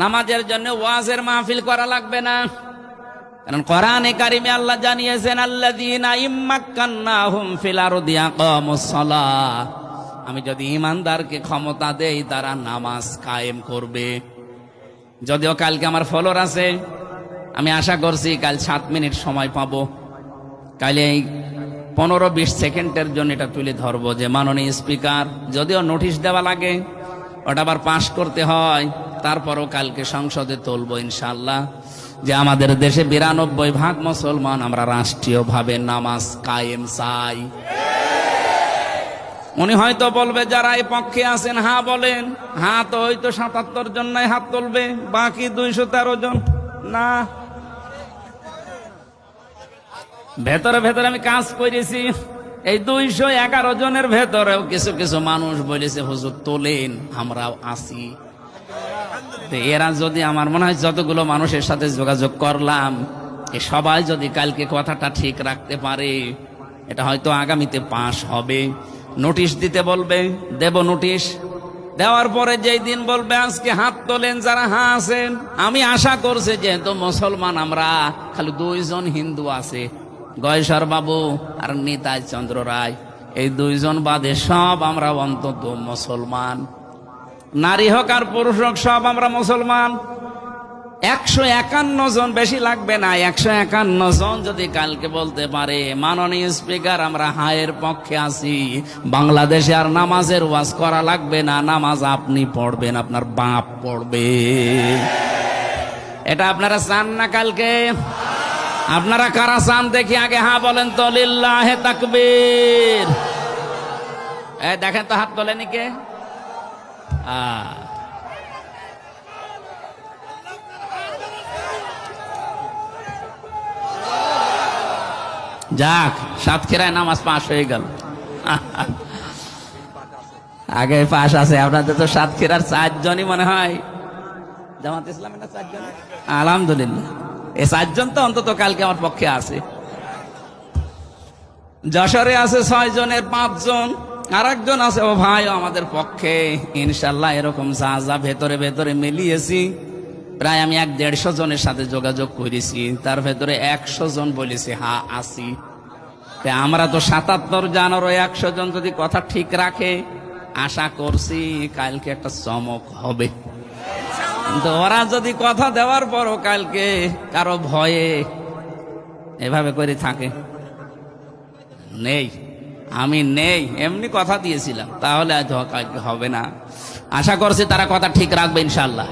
নামাজের জন্য ওয়াজের মাহফিল করা লাগবে না, কারণ কোরআনে কারিমে আল্লাহ জানিয়েছেন আল্লাযীনা ইম্মাক্কান্নাহুম ফিল আরদি আকামুস সালাহ, আমি যদি ঈমানদারকে ক্ষমতা দেই তারা নামাজ কায়েম করবে। যদিও কালকে আমার ফলোর আছে, আমি আশা করছি কাল 7 মিনিট সময় পাবো। কাল এই 15-20 সেকেন্ডের জন্য এটা তুলে ধরবো যে মাননীয় স্পিকার, যদিও নোটিশ দেওয়া লাগে, ওটা আবার পাশ করতে হয়, তারপরও কালকে সংসদে তুলবো ইনশাআল্লাহ, যে আমাদের দেশে 92% মুসলমান আমরা রাষ্ট্রীয়ভাবে নামাজ কায়েম চাই। উনি হয়তো বলবে যারা এই পক্ষে আছেন হ্যাঁ বলেন, হ্যাঁ তো হয়তো 77 জন নাই হাত তুলবে, বাকি 213 জন না। ভেতরে ভেতরে আমি কাজ করেছি, এই 211 জনের ভেতরেও কিছু কিছু মানুষ বলেছে হুজুর তোলেন, আমরাও আছি। এরা যদি, আমার মনে হয় যতগুলো মানুষের সাথে যোগাযোগ করলাম, এ সবাই যদি কালকে কথাটা ঠিক রাখতে পারে, এটা হয়তো আগামীতে পাশ হবে। নোটিশ দিতে বলবে, দেব নোটিশ। দেওয়ার পরে যেই দিন বলবে আজকে হাত তোলেন যারা হ্যাঁ আছেন, আমি আশা করছি যেহেতু মুসলমান আমরা, খালি 2 জন হিন্দু আছে, গয়েশ্বর বাবু আর নিতাই চন্দ্র রায়, এই 2 জন বাদে সব আমরা অন্তত মুসলমান। নারী হোক আর পুরুষ হোক সব আমরা মুসলমান। 151 জন, বেশি লাগবে না, 151 জন যদি কালকে বলতে পারে মাননীয় স্পিকার আমরা হায়ের পক্ষে আছি, বাংলাদেশে আর নামাজের ওয়াজ করা লাগবে না, নামাজ আপনি পড়বেন, আপনার বাপ পড়বে। এটা আপনারা চান না কালকে? আপনারা কারা চান দেখি আগে হ্যাঁ বলেন তো, লিল্লাহে তাকবীর। দেখেন তো হাত তোলেনি কে? যাক, সাতক্ষীরায় নামাজ পাশ হয়ে গেল। আগে পাশ আছে, আপনাদের তো সাতক্ষীরার 4 জনই মনে হয় জামাত ইসলামের, না 4 জন? আলহামদুলিল্লাহ, এই 4 জন তো অন্তত কালকে আমার পক্ষে আছে। যশোরে আছে 6 জনের 5 জন, আর একজন আছে ও ভাই আমাদের পক্ষে ইনশাল্লাহ। এরকম যা যা ভেতরে ভেতরে মিলিয়েছি, প্রায় আমি 150 জনের সাথে যোগাযোগ করেছি, তার ভেতরে 100 জন বলেছে হ্যাঁ আসি। আমরা তো 77 জন, আর 100 জন যদি কথা ঠিক রাখে, আশা করছি কালকে একটা চমক হবে। কিন্তু ওরা যদি কথা দেওয়ার পরও কালকে কারো ভয়ে এভাবে করে থাকে, নেই আমি নেই, এমনি কথা দিয়েছিলাম, তাহলে আজ কালকে হবে না। আশা করছি তারা কথা ঠিক রাখবে ইনশাআল্লাহ।